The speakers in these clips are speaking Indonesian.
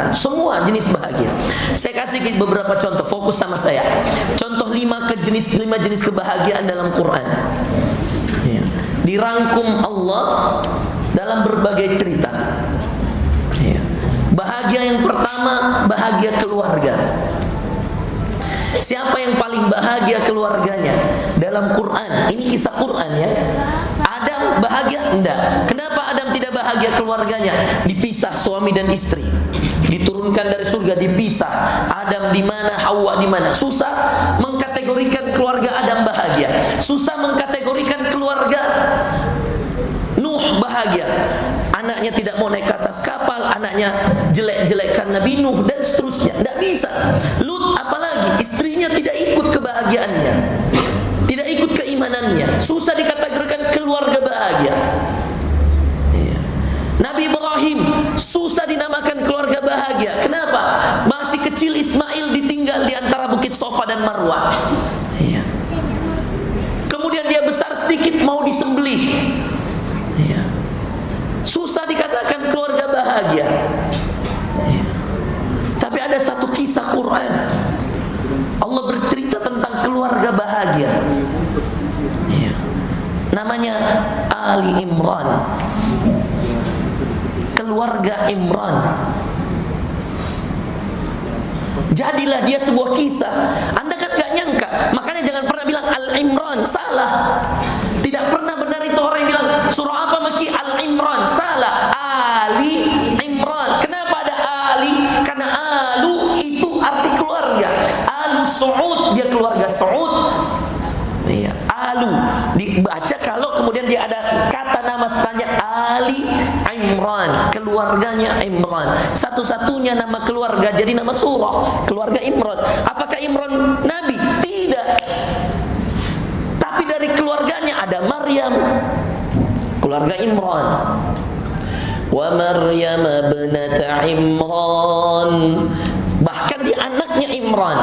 ceritakan semua jenis bahagia. Saya kasih beberapa contoh, fokus sama saya. Contoh 5 jenis kebahagiaan dalam Quran. Ya. Dirangkum Allah dalam berbagai cerita. Ya. Bahagia yang pertama, bahagia keluarga. Siapa yang paling bahagia keluarganya dalam Quran? Ini kisah Quran ya. Adam bahagia? Enggak. Kenapa Adam tidak bahagia keluarganya? Dipisah suami dan istri. Diturunkan dari surga, dipisah. Adam di mana, Hawa di mana. Susah mengkategorikan keluarga Adam bahagia. Susah mengkategorikan keluarga Nuh bahagia. Anaknya tidak mau naik ke atas kapal, anaknya jelek-jelekkan Nabi Nuh dan seterusnya. Tidak bisa. Lut apalagi, istrinya tidak ikut kebahagiaannya, tidak ikut keimanannya. Susah dikategorikan keluarga bahagia. Nabi Ibrahim susah dinamakan keluarga bahagia. Kenapa? Masih kecil Ismail ditinggal di antara bukit Sofa dan Marwah. Kemudian dia besar sedikit mau disembelih. Susah dikatakan keluarga bahagia. Tapi ada satu kisah Quran, Allah bercerita tentang keluarga bahagia. Namanya Ali Imran. Keluarga Imran. Jadilah dia sebuah kisah. Anda kan gak nyangka, makanya jangan pernah bilang Al-Imran, salah. Tidak pernah benar itu orang yang bilang surah apa Maki, Al-Imran, salah. Ali Imran. Kenapa ada Ali? Karena Alu itu arti keluarga. Alu Su'ud, dia keluarga Su'ud. Iya, Alu dibaca kalau kemudian dia ada kata nama setelahnya Ali Imran, keluarganya Imran. Satu-satunya nama keluarga jadi nama surah, keluarga Imran. Apakah Imran Nabi? Tidak. Tapi dari keluarganya ada Maryam, keluarga Imran. Wa Maryam ibnata Imran. Bahkan di anaknya Imran.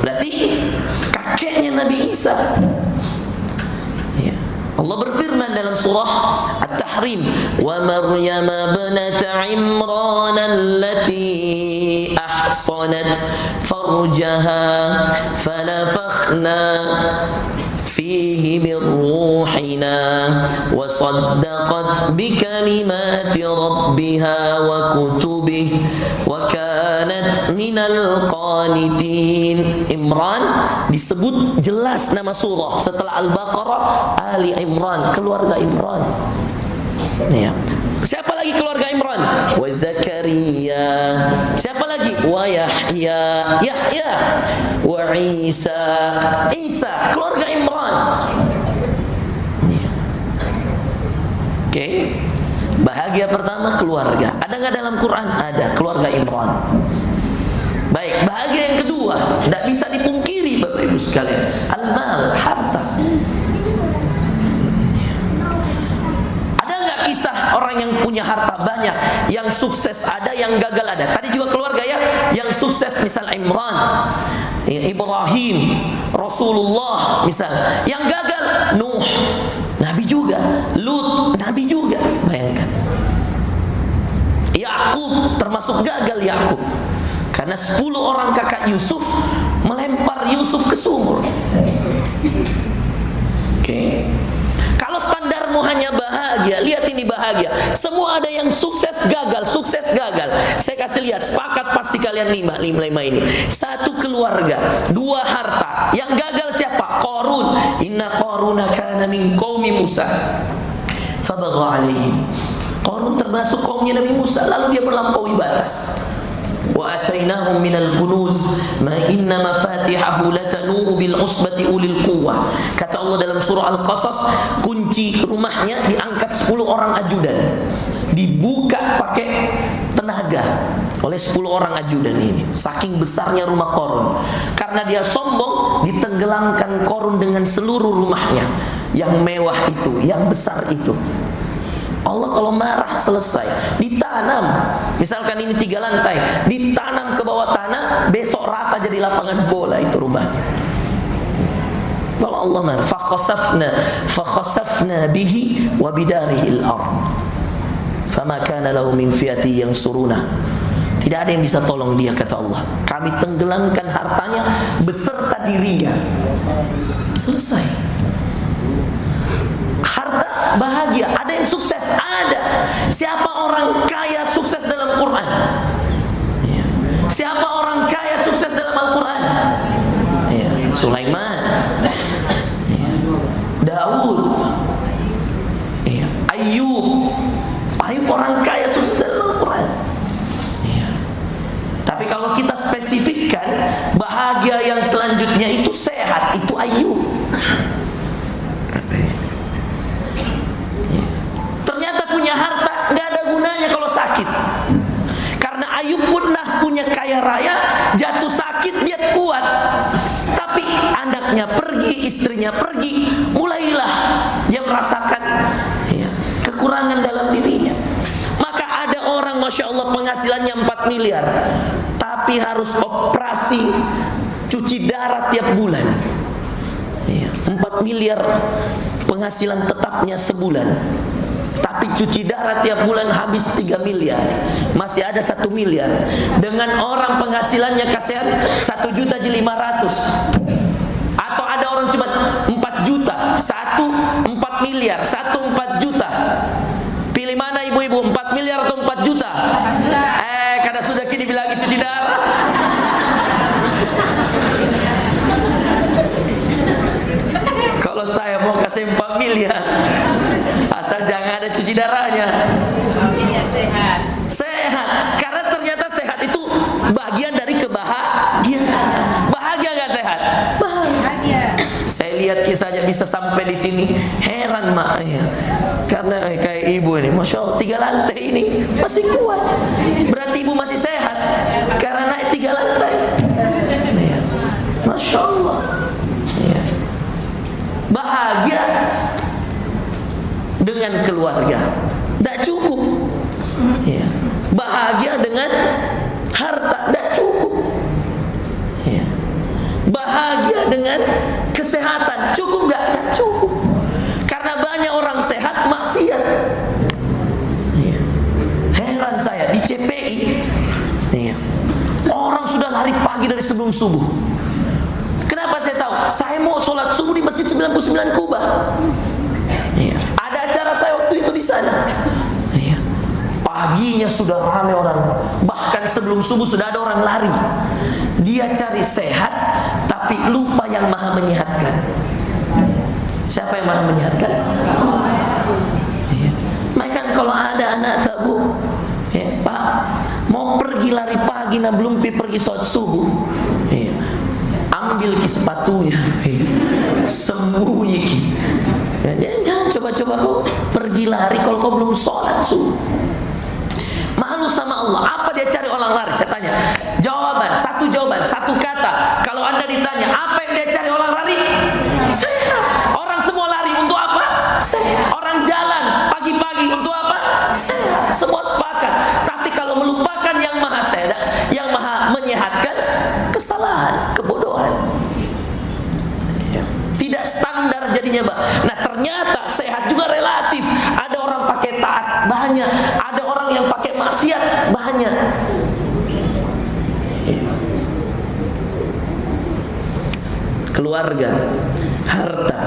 Berarti kakeknya Nabi Isa. Ya. Allah berfirman dalam surah At-Tahrim, wa Maryam ibnata Imran allati ahsanat farjaha fanafakhna fihi min ruhina wa saddaqat bi kalimati rabbiha wa kutubihi wa kanat minal qanitin. Imran disebut jelas nama surah setelah Al-Baqarah, Ali Imran, keluarga Imran. Ya. Siapa lagi keluarga Imran? Wa Zakaria. Siapa lagi? Wa Yahya. Yahya. Wa Isa. Isa, keluarga Imran. Ya. Oke. Bahagia pertama keluarga. Ada nggak dalam Quran? Ada, keluarga Imran. Baik, bahagia yang kedua, tidak bisa dipungkiri Bapak Ibu sekalian. Al-mal, harta. Kisah orang yang punya harta banyak, yang sukses ada, yang gagal ada. Tadi juga keluarga ya, yang sukses misal Imran, Ibrahim, Rasulullah misal. Yang gagal Nuh, Nabi juga. Lut, Nabi juga. Bayangkan. Yakub termasuk gagal Yakub. Karena 10 orang kakak Yusuf melempar Yusuf ke sumur. Oke. Kalau standarmu hanya bahagia, lihat ini bahagia. Semua ada yang sukses gagal, sukses gagal. Saya kasih lihat, sepakat pasti kalian lima ini. 1 keluarga, 2 harta. Yang gagal siapa? Qarun. Inna Qaruna kana min qaumi Musa fabagha alaihim. Qarun termasuk kaumnya Nabi Musa, lalu dia berlampaui batas. Wa atainahum minal kunuz ma inna mafatihahu latanu bil usbati ulil quwwah. Kata Allah dalam surah Al-Qasas, kunci rumahnya diangkat 10 orang ajudan, dibuka pakai tenaga oleh 10 orang ajudan ini. Saking besarnya rumah Qarun. Karena dia sombong, ditenggelamkan Qarun dengan seluruh rumahnya yang mewah itu, yang besar itu. Allah kalau marah selesai, ditanam. Misalkan ini 3 lantai, ditanam ke bawah tanah, besok rata jadi lapangan bola itu rumahnya. Kalau Allah marah, fakhasafna bihi wa bidarihi al-ard. Fama kana lahu min fi'ati yansuruna Tidak ada yang bisa tolong dia, kata Allah. Kami tenggelamkan hartanya beserta dirinya. Selesai. Harta bahagia. Ada yang sukses? Ada. Siapa orang kaya sukses dalam Quran? Siapa orang kaya sukses dalam Al-Quran? Sulaiman, Daud, Ayub. Ayub orang kaya sukses dalam Al-Quran. Tapi kalau kita spesifikkan, bahagia yang selanjutnya itu sehat, itu Ayub. Ternyata punya harta nggak ada gunanya kalau sakit. Karena Ayub pernah punya kaya raya, jatuh sakit dia kuat. Tapi anaknya pergi, istrinya pergi, mulailah dia merasakan kekurangan dalam dirinya. Maka ada orang Masya Allah penghasilannya 4 miliar, tapi harus operasi cuci darah tiap bulan. 4 miliar penghasilan tetapnya sebulan, tapi cuci darah tiap bulan habis 3 miliar. Masih ada 1 miliar. Dengan orang penghasilannya kasihan 1.500.000. Atau ada orang cuma 4 juta, 4 miliar, 4 juta. Pilih mana ibu-ibu, 4 miliar atau 4 juta? 4 juta. Karena sudah kini bilangin cuci darah. Kalau saya mau kasih 4 miliar, asal jangan ada cuci darahnya. Ya, sehat. Sehat, karena ternyata sehat itu bagian dari kebahagiaan. Bahagia nggak sehat? Bahagia. Saya lihat kisahnya bisa sampai di sini, heran mak ya. Karena kayak ibu ini, Masya Allah 3 lantai ini masih kuat. Berarti ibu masih sehat karena naik 3 lantai. Ya. Masya Allah. Ya. Bahagia dengan keluarga tidak cukup. Ya. Bahagia dengan harta tidak cukup. Ya. Bahagia dengan kesehatan cukup nggak? Tidak cukup. Karena banyak orang sehat maksiat. Ya. Heran saya di CPI, ya. Orang sudah lari pagi dari sebelum subuh. Kenapa saya tahu? Saya mau sholat subuh di Masjid 99 Kubah. Ya. Ada acara saya waktu itu di sana. Ya. Paginya sudah ramai orang. Bahkan sebelum subuh sudah ada orang lari. Dia cari sehat, tapi lupa yang maha menyehatkan. Siapa yang maha menyehatkan? Ya. Maka kalau ada anak tabu, ya, Pak, mau pergi lari pagi, nah belum pergi sholat subuh. Ya. Ambil ki sepatunya, sembunyi ki. Ya, jangan coba-coba kau pergi lari kalau kau belum sholat subuh. Malu sama Allah. Apa dia cari orang lari? Saya tanya. Jawaban, satu kata. Kalau Anda ditanya, apa yang dia cari orang lari? Sehat. Orang semua lari untuk apa? Sehat. Orang jalan pagi-pagi untuk apa? Sehat. Semua sepakat. Tapi kalau melupakan yang maha sehat, yang maha menyehatkan, kesalahan, kebodohan. Tidak standar jadinya, Pak. Nah, ternyata sehat juga relatif. Ada orang pakai taat banyak, ada orang yang pakai maksiat banyak. Keluarga, harta,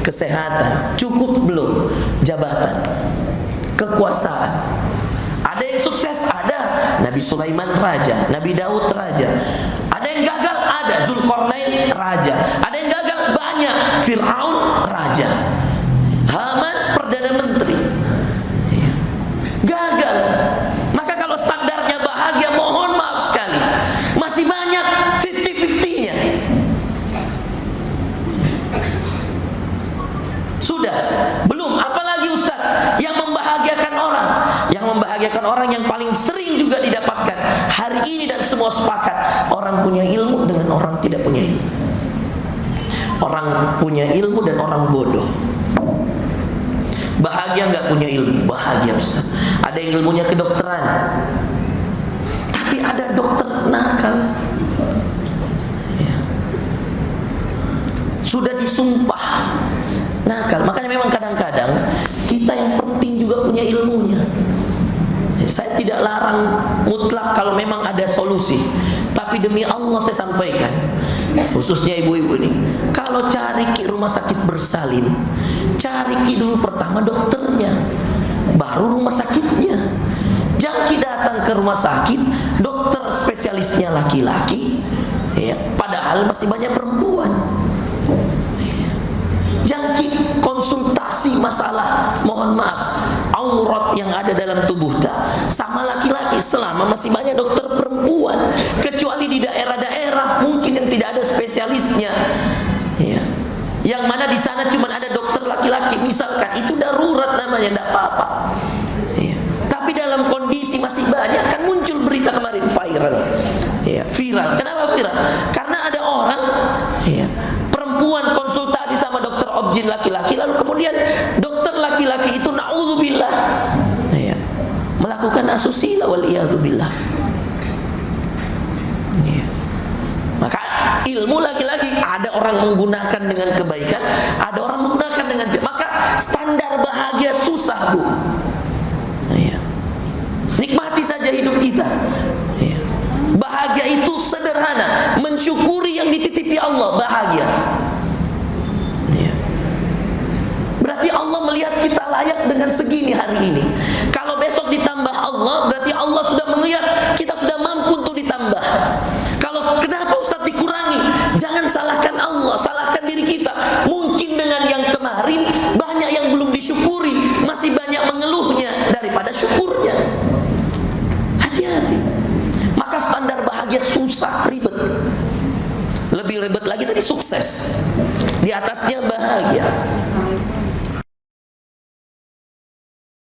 kesehatan, cukup belum? Jabatan, kekuasaan. Ada yang sukses, ada. Nabi Sulaiman raja, Nabi Daud raja. Ada yang gagal, ada. Zulkarnain raja. Ada yang gagal, banyak. Fir'aun raja. Haman perdana menteri. Gagal. Maka kalau standarnya bahagia, mohon maaf sekali, masih banyak 50-50-nya. Sudah, belum. Apalagi Ustaz yang membahagiakan orang. Yang membahagiakan orang yang paling sering juga didapatkan hari ini dan semua sepakat, orang punya ilmu dengan orang tidak punya ilmu. Orang punya ilmu dan orang bodoh. Bahagia nggak punya ilmu, bahagia Ustaz. Ada yang ilmunya kedokteran, tapi ada dokter nakal. Ya. Sudah disumpah nakal. Makanya memang kadang-kadang kita yang penting juga punya ilmunya. Saya tidak larang mutlak kalau memang ada solusi. Tapi demi Allah saya sampaikan, khususnya ibu-ibu nih, kalau cari ke rumah sakit bersalin, cari ke dulu pertama dokternya, baru rumah sakitnya. Jangan kita datang ke rumah sakit, dokter spesialisnya laki-laki, ya, padahal masih banyak perempuan. Jangkit konsultasi masalah, mohon maaf, aurat yang ada dalam tubuh sama laki-laki selama masih banyak dokter perempuan, kecuali di daerah-daerah mungkin yang tidak ada spesialisnya, ya, yang mana di sana cuma ada dokter laki-laki, misalkan itu darurat namanya, tidak apa-apa, ya. Tapi dalam kondisi masih banyak, kan muncul berita kemarin viral, ya, viral. Kenapa viral? Karena ada orang, ya, perempuan konsultasi sama dokter objin laki-laki, lalu kemudian dokter laki-laki itu naudzubillah, ya, melakukan asusila wal iyadzubillah, ya. Maka ilmu laki-laki ada orang menggunakan dengan kebaikan, ada orang menggunakan dengan maka standar bahagia susah, Bu, ya. Nikmati saja hidup kita, ya. Bahagia itu sederhana, mensyukuri yang dititipi Allah, bahagia, ya. Berarti Allah melihat kita layak dengan segini hari ini. Kalau besok ditambah Allah, berarti Allah sudah melihat kita sudah mampu untuk ditambah. Kalau kenapa Ustaz dikurangi, jangan salahkan Allah, salahkan diri kita. Mungkin dengan yang kemarin banyak yang belum disyukuri, masih banyak mengeluhnya daripada syukurnya. Hati-hati. Maka standar bahagia susah, ribet. Lebih ribet lagi tadi sukses, di atasnya bahagia.